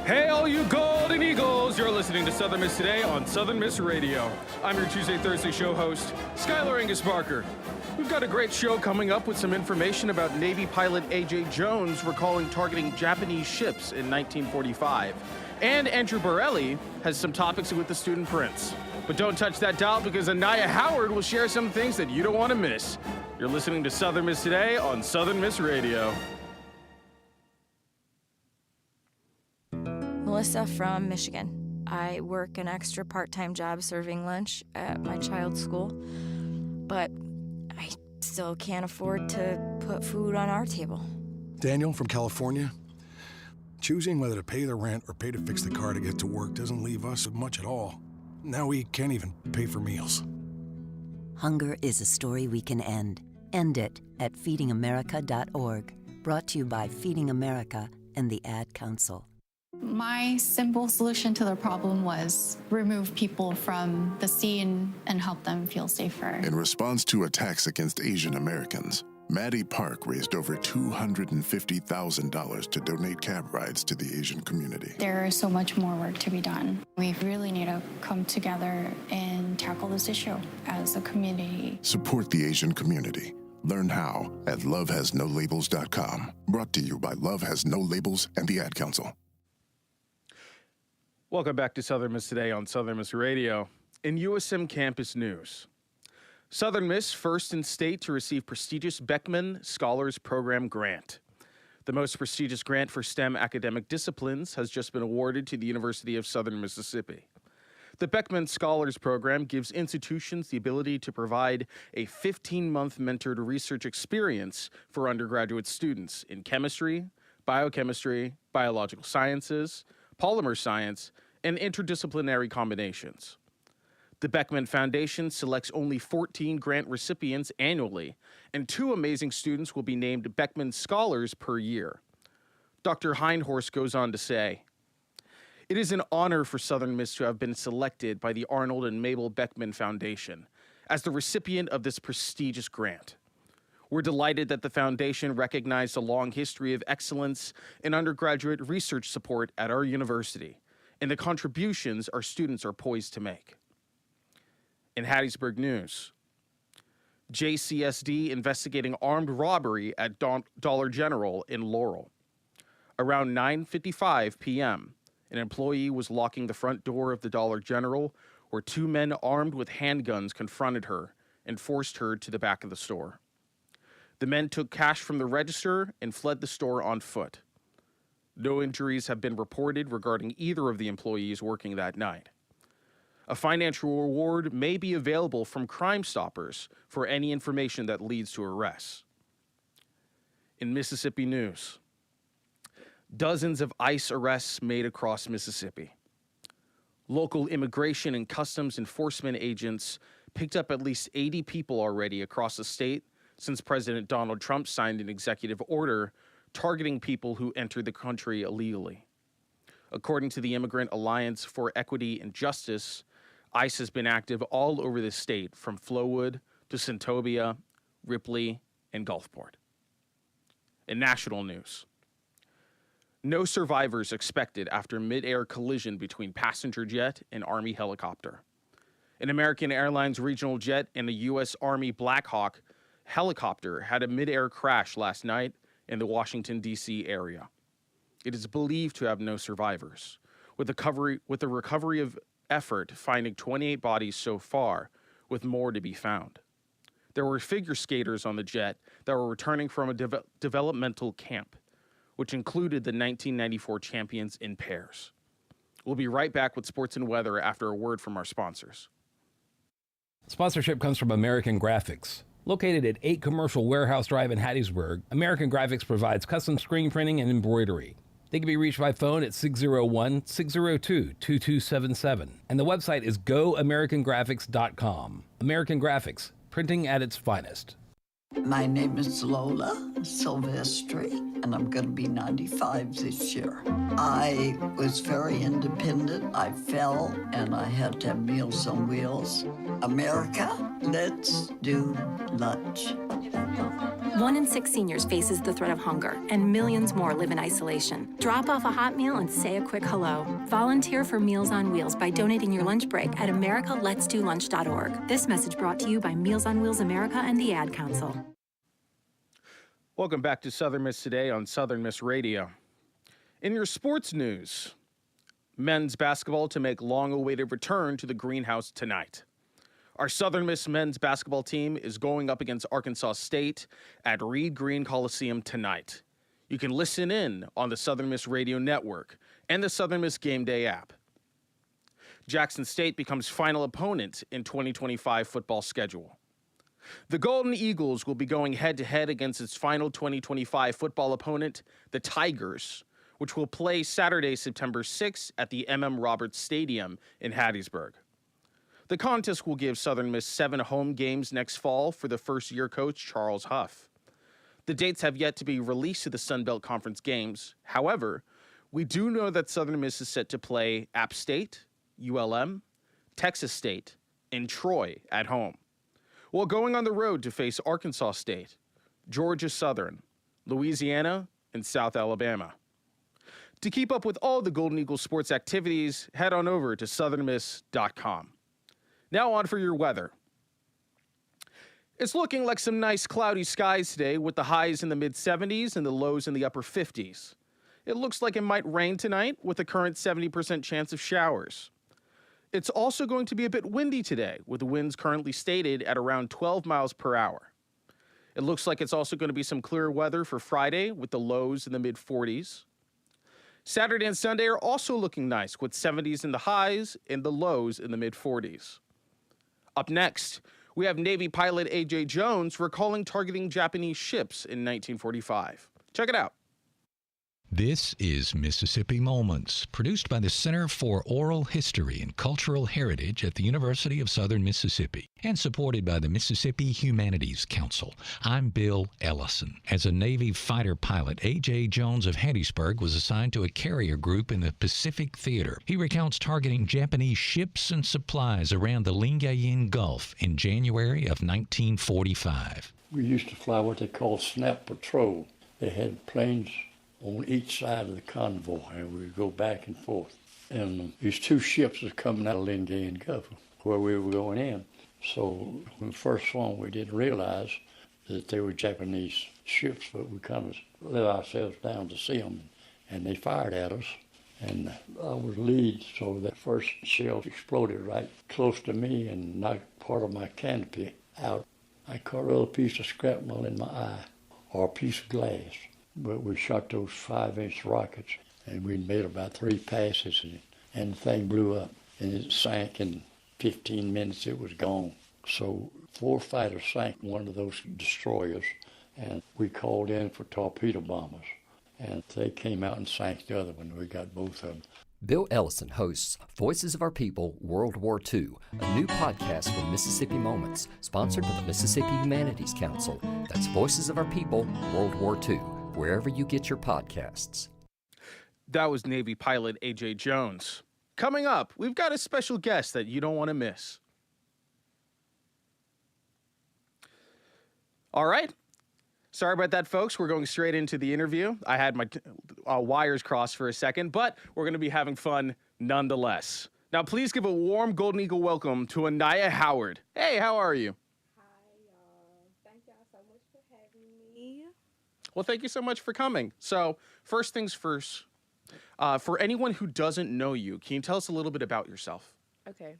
Hey, all you Golden Eagles! You're listening to Southern Miss Today on Southern Miss Radio. I'm your Tuesday, Thursday show host, Skylar Angus Barker. We've got a great show coming up with some information about Navy pilot A.J. Jones recalling targeting Japanese ships in 1945. And Andrew Borelli has some topics with the student prince. But don't touch that dial because Anaya Howard will share some things that you don't want to miss. You're listening to Southern Miss Today on Southern Miss Radio. Melissa from Michigan. I work an extra part-time job serving lunch at my child's school, but I still can't afford to put food on our table. Daniel from California. Choosing whether to pay the rent or pay to fix the car to get to work doesn't leave us with much at all. Now we can't even pay for meals. Hunger is a story we can end. End it at feedingamerica.org. Brought to you by Feeding America and the Ad Council. My simple solution to the problem was remove people from the scene and help them feel safer. In response to attacks against Asian Americans, Maddie Park raised over $250,000 to donate cab rides to the Asian community. There is so much more work to be done. We really need to come together and tackle this issue as a community. Support the Asian community. Learn how at lovehasnolabels.com. Brought to you by Love Has No Labels and the Ad Council. Welcome back to Southern Miss Today on Southern Miss Radio. In USM campus news, Southern Miss first in state to receive prestigious Beckman Scholars Program grant. The most prestigious grant for STEM academic disciplines has just been awarded to the University of Southern Mississippi. The Beckman Scholars Program gives institutions the ability to provide a 15-month mentored research experience for undergraduate students in chemistry, biochemistry, biological sciences, polymer science, and interdisciplinary combinations. The Beckman Foundation selects only 14 grant recipients annually, and 2 amazing students will be named Beckman Scholars per year. Dr. Hindhorst goes on to say, "It is an honor for Southern Miss to have been selected by the Arnold and Mabel Beckman Foundation as the recipient of this prestigious grant. We're delighted that the foundation recognized a long history of excellence in undergraduate research support at our university and the contributions our students are poised to make." In Hattiesburg news, JCSD investigating armed robbery at Dollar General in Laurel. Around 9:55 p.m., an employee was locking the front door of the Dollar General where 2 men armed with handguns confronted her and forced her to the back of the store. The men took cash from the register and fled the store on foot. No injuries have been reported regarding either of the employees working that night. A financial reward may be available from Crime Stoppers for any information that leads to arrests. In Mississippi news, dozens of ICE arrests made across Mississippi. Local immigration and customs enforcement agents picked up at least 80 people already across the state since President Donald Trump signed an executive order targeting people who entered the country illegally. According to the Immigrant Alliance for Equity and Justice, ICE has been active all over the state, from Flowood to Santobia, Ripley, and Gulfport. In national news, no survivors expected after mid-air collision between passenger jet and Army helicopter. An American Airlines regional jet and a U.S. Army Black Hawk helicopter had a mid-air crash last night in the Washington, D.C. area. It is believed to have no survivors, with the recovery of effort finding 28 bodies so far, with more to be found. There were figure skaters on the jet that were returning from a developmental camp, which included the 1994 champions in pairs. We'll be right back with sports and weather after a word from our sponsors. Sponsorship comes from American Graphics. Located at 8 Commercial Warehouse Drive in Hattiesburg, American Graphics provides custom screen printing and embroidery. They can be reached by phone at 601-602-2277. And the website is goamericangraphics.com. American Graphics, printing at its finest. My name is Lola Silvestri, and I'm going to be 95 this year. I was very independent. I fell, and I had to have Meals on Wheels. America, let's do lunch. 1 in 6 seniors faces the threat of hunger, and millions more live in isolation. Drop off a hot meal and say a quick hello. Volunteer for Meals on Wheels by donating your lunch break at americaletsdolunch.org. This message brought to you by Meals on Wheels America and the Ad Council. Welcome back to Southern Miss Today on Southern Miss Radio. In your sports news, men's basketball to make long-awaited return to the greenhouse tonight. Our Southern Miss men's basketball team is going up against Arkansas State at Reed Green Coliseum tonight. You can listen in on the Southern Miss Radio Network and the Southern Miss Game Day app. Jackson State becomes final opponent in 2025 football schedule. The Golden Eagles will be going head-to-head against its final 2025 football opponent, the Tigers, which will play Saturday, September 6th at the M.M. Roberts Stadium in Hattiesburg. The contest will give Southern Miss 7 home games next fall for the first-year coach, Charles Huff. The dates have yet to be released to the Sun Belt Conference games. However, we do know that Southern Miss is set to play App State, ULM, Texas State, and Troy at home, while going on the road to face Arkansas State, Georgia Southern, Louisiana, and South Alabama. To keep up with all the Golden Eagles sports activities, head on over to southernmiss.com. Now on for your weather. It's looking like some nice cloudy skies today with the highs in the mid-70s and the lows in the upper 50s. It looks like it might rain tonight with a current 70% chance of showers. It's also going to be a bit windy today, with the winds currently stated at around 12 miles per hour. It looks like it's also going to be some clear weather for Friday, with the lows in the mid-40s. Saturday and Sunday are also looking nice, with 70s in the highs and the lows in the mid-40s. Up next, we have Navy pilot A.J. Jones recalling targeting Japanese ships in 1945. Check it out. This is Mississippi Moments, produced by the Center for Oral History and Cultural Heritage at the University of Southern Mississippi and supported by the Mississippi Humanities Council. I'm Bill Ellison. As a Navy fighter pilot, A.J. Jones of Hattiesburg was assigned to a carrier group in the Pacific Theater. He recounts targeting Japanese ships and supplies around the Lingayen Gulf in January of 1945. We used to fly what they call snap patrol. They had planes on each side of the convoy, and we would go back and forth. And these 2 ships was coming out of Lingayen Gulf, where we were going in. So when the first one, we didn't realize that they were Japanese ships, but we kind of let ourselves down to see them, and they fired at us. And I was lead, so that first shell exploded right close to me and knocked part of my canopy out. I caught a little piece of shrapnel in my eye, or a piece of glass. But we shot those 5-inch rockets, and we made about 3 passes, and the thing blew up, and it sank in 15 minutes. It was gone. So 4 fighters sank one of those destroyers, and we called in for torpedo bombers, and they came out and sank the other one. We got both of them. Bill Ellison hosts Voices of Our People World War II, a new podcast from Mississippi Moments, sponsored by the Mississippi Humanities Council. That's Voices of Our People World War II, wherever you get your podcasts. That was Navy pilot A.J. Jones. Coming up, we've got a special guest that you don't want to miss. All right. Sorry about that, folks. We're going straight into the interview. I had my wires crossed for a second, but we're going to be having fun nonetheless. Now, please give a warm Golden Eagle welcome to Anaya Howard. Hey, how are you? Hi, y'all. Thank y'all so much for having me. Well, thank you so much for coming. So, first things first, for anyone who doesn't know you, can you tell us a little bit about yourself? Okay.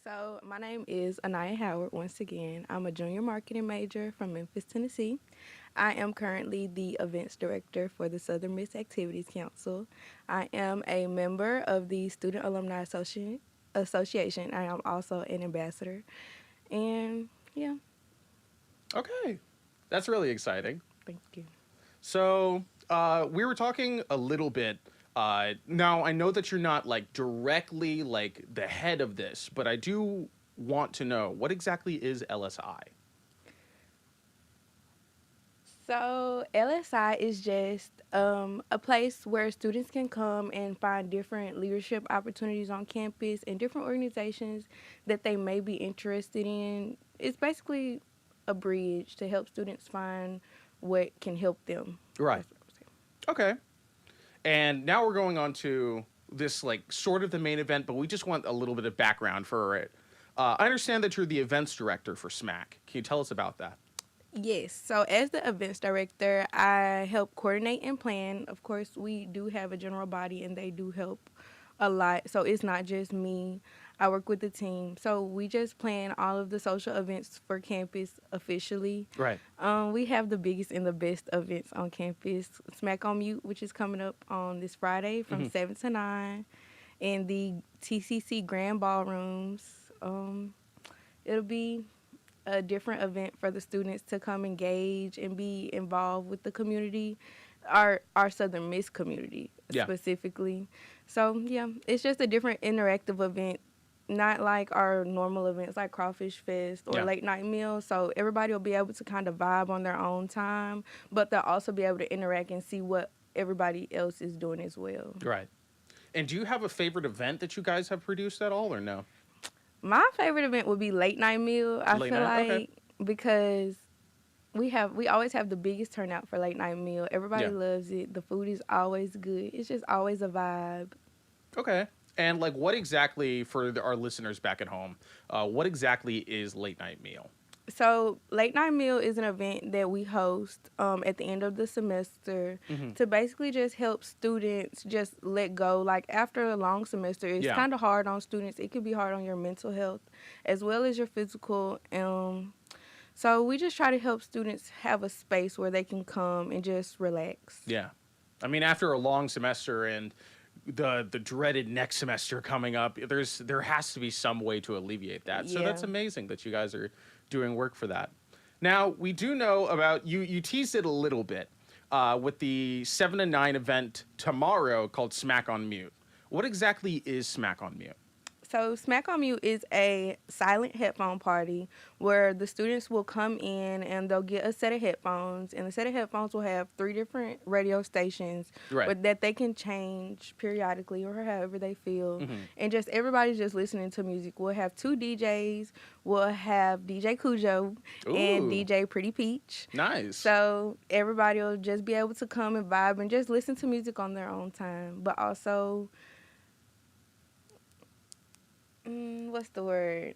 So, my name is Anaya Howard once again. I'm a junior marketing major from Memphis, Tennessee. I am currently the events director for the Southern Miss Activities Council. I am a member of the Student Alumni Association. I am also an ambassador. And, yeah. Okay. That's really exciting. Thank you. So, we were talking a little bit. Now, I know that you're not, directly, the head of this, but I do want to know, what exactly is LSI? So, LSI is just a place where students can come and find different leadership opportunities on campus and different organizations that they may be interested in. It's basically a bridge to help students find what can help them. Right. Okay. And now we're going on to this, like, sort of the main event, but we just want a little bit of background for it. I understand that you're the events director for SMAC. Can you tell us about that? Yes. So as the events director, I help coordinate and plan. Of course, we do have a general body, and they do help a lot. So it's not just me. I work with the team. So we just plan all of the social events for campus officially. Right. We have the biggest and the best events on campus. SMAC on Mute, which is coming up on this Friday from 7 to 9. In the TCC Grand Ballrooms. It'll be a different event for the students to come engage and be involved with the community, our Southern Miss community specifically. So, yeah, it's just a different interactive event, not like our normal events like Crawfish Fest or Late Night Meal. So everybody will be able to kind of vibe on their own time, but they'll also be able to interact and see what everybody else is doing as well. Right. And do you have a favorite event that you guys have produced at all, or no? My favorite event would be Late Night Meal. I feel like because we always have the biggest turnout for Late Night Meal. Everybody loves it. The food is always good. It's just always a vibe. Okay. And, like, what exactly, for our listeners back at home, what exactly is Late Night Meal? So Late Night Meal is an event that we host at the end of the semester to basically just help students just let go. Like, after a long semester, it's kind of hard on students. It could be hard on your mental health as well as your physical. So we just try to help students have a space where they can come and just relax. Yeah. I mean, after a long semester and the dreaded next semester coming up, there has to be some way to alleviate that. So that's amazing that you guys are doing work for that. Now, we do know about, you teased it a little bit with the 7 to 9 event tomorrow called SMAC on Mute. What exactly is SMAC on Mute? So SMAC on Mute is a silent headphone party where the students will come in and they'll get a set of headphones, and the set of headphones will have 3 different radio stations that they can change periodically or however they feel. And just everybody's just listening to music. We'll have 2 DJs. We'll have DJ Cujo and DJ Pretty Peach. Nice. So everybody will just be able to come and vibe and just listen to music on their own time, but also... what's the word?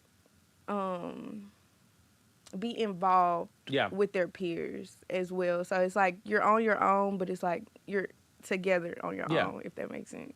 Be involved with their peers as well. So it's like you're on your own, but it's like you're together on your own, if that makes sense.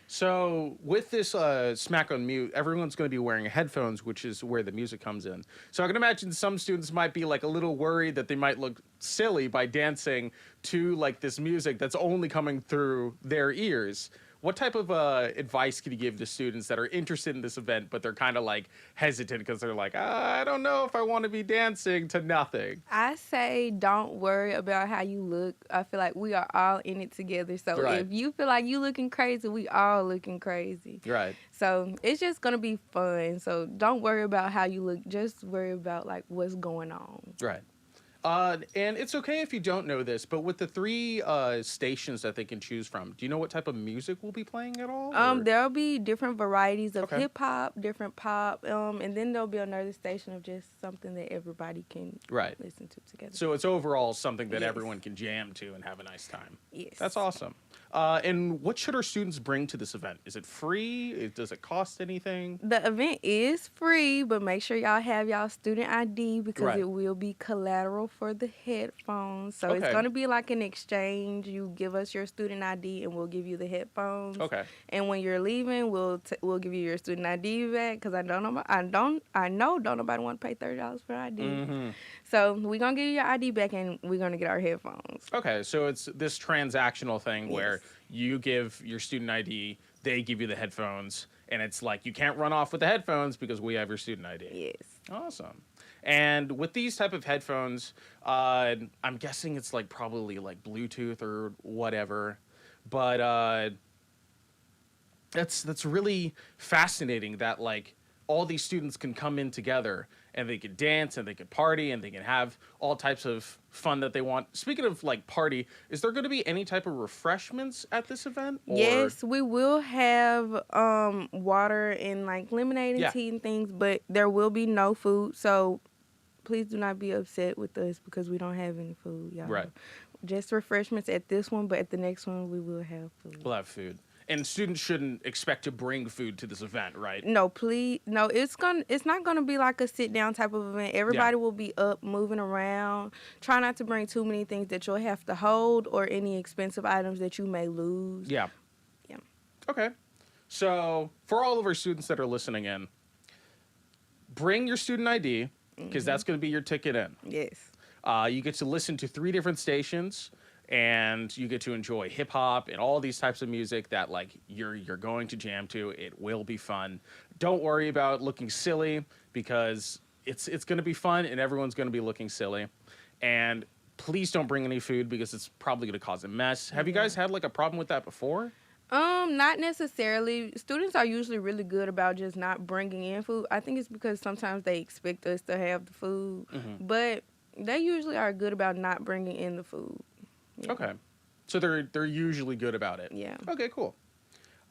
So with this SMAC on Mute, everyone's going to be wearing headphones, which is where the music comes in. So I can imagine some students might be like a little worried that they might look silly by dancing to like this music that's only coming through their ears. What type of advice can you give to students that are interested in this event, but they're kind of like hesitant because they're like, I don't know if I want to be dancing to nothing? I say don't worry about how you look. I feel like we are all in it together. So if you feel like you looking crazy, we all looking crazy. Right. So it's just going to be fun. So don't worry about how you look. Just worry about like what's going on. Right. And it's okay if you don't know this, but with the 3 stations that they can choose from, do you know what type of music will be playing at all? There'll be different varieties of hip hop, different pop, and then there'll be another station of just something that everybody can listen to together. So it's overall something that everyone can jam to and have a nice time. Yes. That's awesome. And what should our students bring to this event? Is it free? Does it cost anything? The event is free, but make sure y'all have y'all student ID because it will be collateral for the headphones. So it's going to be like an exchange. You give us your student ID and we'll give you the headphones. Okay. And when you're leaving, we'll give you your student ID back because I know don't nobody want to pay $30 for ID. So we're going to give you your ID back and we're going to get our headphones. Okay, so it's this transactional thing where you give your student ID, they give you the headphones, and it's like you can't run off with the headphones because we have your student ID. Yes. Awesome. And with these type of headphones, I'm guessing it's like probably like Bluetooth or whatever, but that's really fascinating that like all these students can come in together and they could dance and they could party and they can have all types of fun that they want. Speaking of like party, is there going to be any type of refreshments at this event? Or? Yes, we will have water and like lemonade and tea and things, but there will be no food. So please do not be upset with us because we don't have any food, y'all. Right. Just refreshments at this one, but at the next one we will have food. We'll have food. And students shouldn't expect to bring food to this event, right? No, please. No, it's not gonna be like a sit down type of event. Everybody will be up, moving around. Try not to bring too many things that you'll have to hold or any expensive items that you may lose. Yeah. Yeah. Okay. So for all of our students that are listening in, bring your student ID because that's going to be your ticket in. Yes. You get to listen to 3 different stations, and you get to enjoy hip hop and all these types of music that like you're going to jam to. It will be fun. Don't worry about looking silly because it's going to be fun and everyone's going to be looking silly. And please don't bring any food because it's probably going to cause a mess. Have you guys had like a problem with that before? Not necessarily. Students are usually really good about just not bringing in food. I think it's because sometimes they expect us to have the food, but they usually are good about not bringing in the food. Yeah. Okay. So they're usually good about it. Yeah. Okay, cool.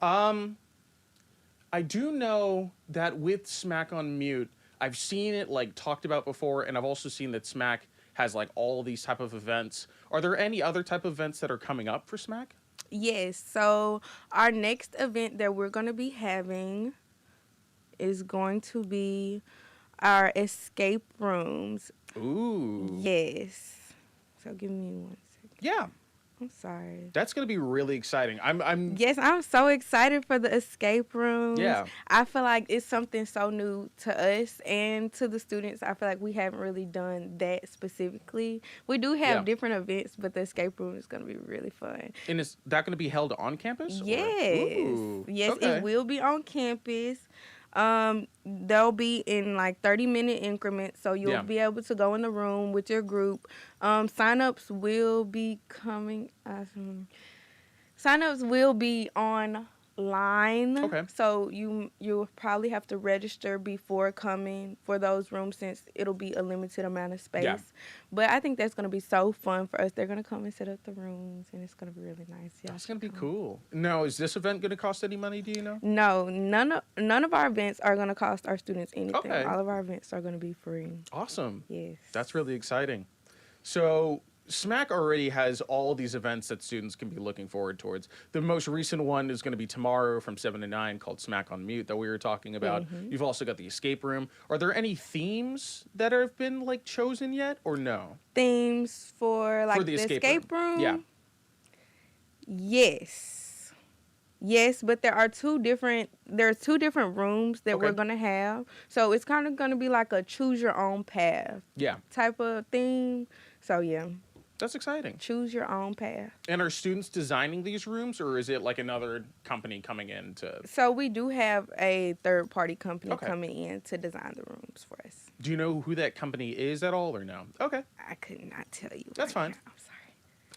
I do know that with SMAC on Mute, I've seen it like talked about before, and I've also seen that SMAC has like all these type of events. Are there any other type of events that are coming up for SMAC? Yes. So our next event that we're going to be having is going to be our escape rooms. Ooh. Yes. So give me 1 second. Yeah. I'm sorry. That's going to be really exciting. Yes, I'm so excited for the escape rooms. Yeah. I feel like it's something so new to us and to the students. I feel like we haven't really done that specifically. We do have different events, but the escape room is going to be really fun. And is that going to be held on campus? Yes. Ooh. Yes, Okay. it will be on campus. They'll be in like 30-minute increments, so you'll be able to go in the room with your group. Sign-ups will be coming. Sign-ups will be online. Okay. So you'll probably have to register before coming for those rooms since it'll be a limited amount of space. Yeah. But I think that's going to be so fun for us. They're going to come and set up the rooms, and it's going to be really nice. Yeah, That's going to be cool. Now, is this event going to cost any money, do you know? No, none of our events are going to cost our students anything. Okay. All of our events are going to be free. Awesome. Yes. That's really exciting. So SMAC already has all these events that students can be looking forward towards. The most recent one is going to be tomorrow from 7 to 9 called SMAC on Mute that we were talking about. You've also got the escape room. Are there any themes that have been like chosen yet or no? Themes for like the escape room? Yeah. Yes, but there are two different rooms that we're going to have. So it's kind of going to be like a choose your own path type of theme. So yeah. That's exciting. Choose your own path. And are students designing these rooms or is it like another company coming in to... So we do have a third-party company coming in to design the rooms for us. Do you know who that company is at all or no? Okay. I could not tell you. That's fine. Now. I'm sorry.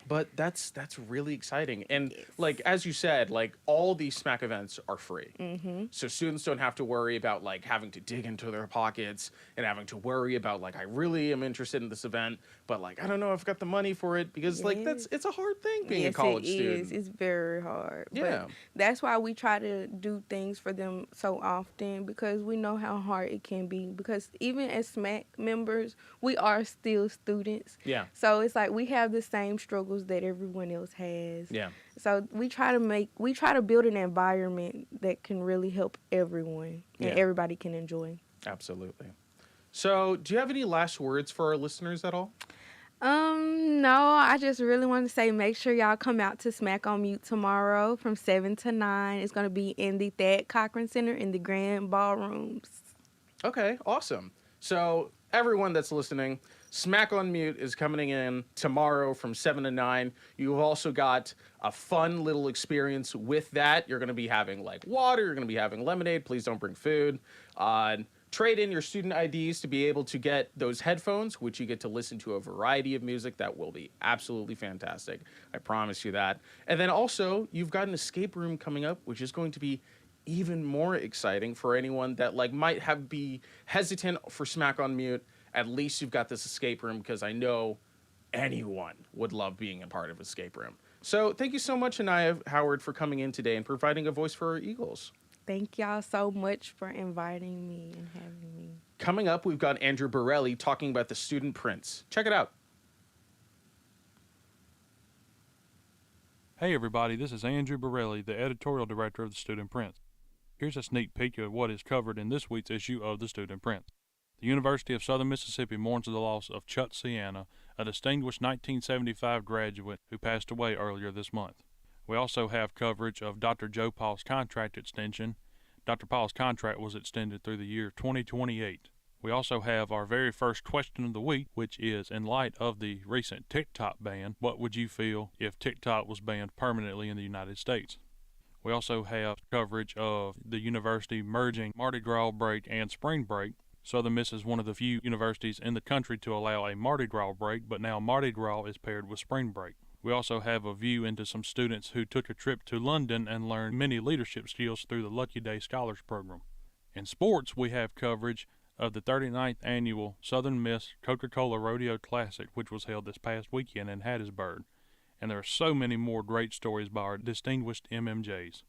But that's really exciting. And like, as you said, like all these SMAC events are free. So students don't have to worry about like having to dig into their pockets and having to worry about like, I really am interested in this event, but like, I don't know if I've got the money for it because like it's a hard thing being a college student. It's very hard. Yeah. But that's why we try to do things for them so often because we know how hard it can be because even as SMAC members, we are still students. Yeah. So it's like we have the same struggles that everyone else has. Yeah. So we try to build an environment that can really help everyone and everybody can enjoy. Absolutely. So do you have any last words for our listeners at all? No, I just really want to say make sure y'all come out to SMAC on Mute tomorrow from 7 to 9. It's going to be in the Thad Cochran Center in the Grand Ballrooms. Okay, awesome. So everyone that's listening, SMAC on Mute is coming in tomorrow from 7 to 9. You've also got a fun little experience with that. You're going to be having like water. You're going to be having lemonade. Please don't bring food. Trade in your student IDs to be able to get those headphones, which you get to listen to a variety of music that will be absolutely fantastic. I promise you that. And then also, you've got an escape room coming up, which is going to be even more exciting for anyone that like might be hesitant for SMAC on Mute. At least you've got this escape room because I know anyone would love being a part of escape room. So thank you so much, Anaya Howard, for coming in today and providing a voice for our Eagles. Thank y'all so much for inviting me and having me. Coming up, we've got Andrew Borelli talking about the Student Prince. Check it out. Hey everybody, this is Andrew Borelli, the editorial director of the Student Prince. Here's a sneak peek of what is covered in this week's issue of the Student Prince. The University of Southern Mississippi mourns the loss of Chuck Sienna, a distinguished 1975 graduate who passed away earlier this month. We also have coverage of Dr. Joe Paul's contract extension. Dr. Paul's contract was extended through the year 2028. We also have our very first question of the week, which is, in light of the recent TikTok ban, what would you feel if TikTok was banned permanently in the United States? We also have coverage of the university merging Mardi Gras break and spring break. Southern Miss is one of the few universities in the country to allow a Mardi Gras break, but now Mardi Gras is paired with spring break. We also have a view into some students who took a trip to London and learned many leadership skills through the Lucky Day Scholars Program. In sports, we have coverage of the 39th annual Southern Miss Coca-Cola Rodeo Classic, which was held this past weekend in Hattiesburg. And there are so many more great stories by our distinguished MMJs.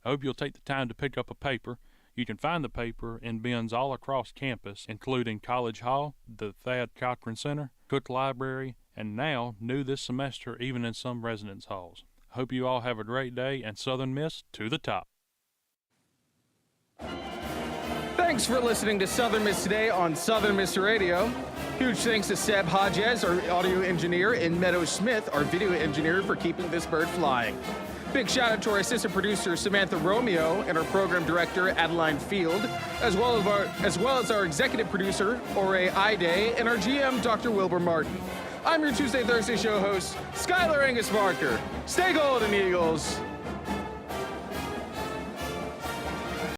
I hope you'll take the time to pick up a paper. You can find the paper in bins all across campus, including College Hall, the Thad Cochran Center, Cook Library, and now, new this semester, even in some residence halls. I hope you all have a great day, and Southern Miss to the top. Thanks for listening to Southern Miss Today on Southern Miss Radio. Huge thanks to Seb Hodges, our audio engineer, and Meadow Smith, our video engineer, for keeping this bird flying. Big shout out to our assistant producer, Samantha Romeo, and our program director, Adeline Field, as well as our executive producer, Ore Ide, and our GM, Dr. Wilbur Martin. I'm your Tuesday, Thursday show host, Skylar Angus Barker. Stay golden, Eagles.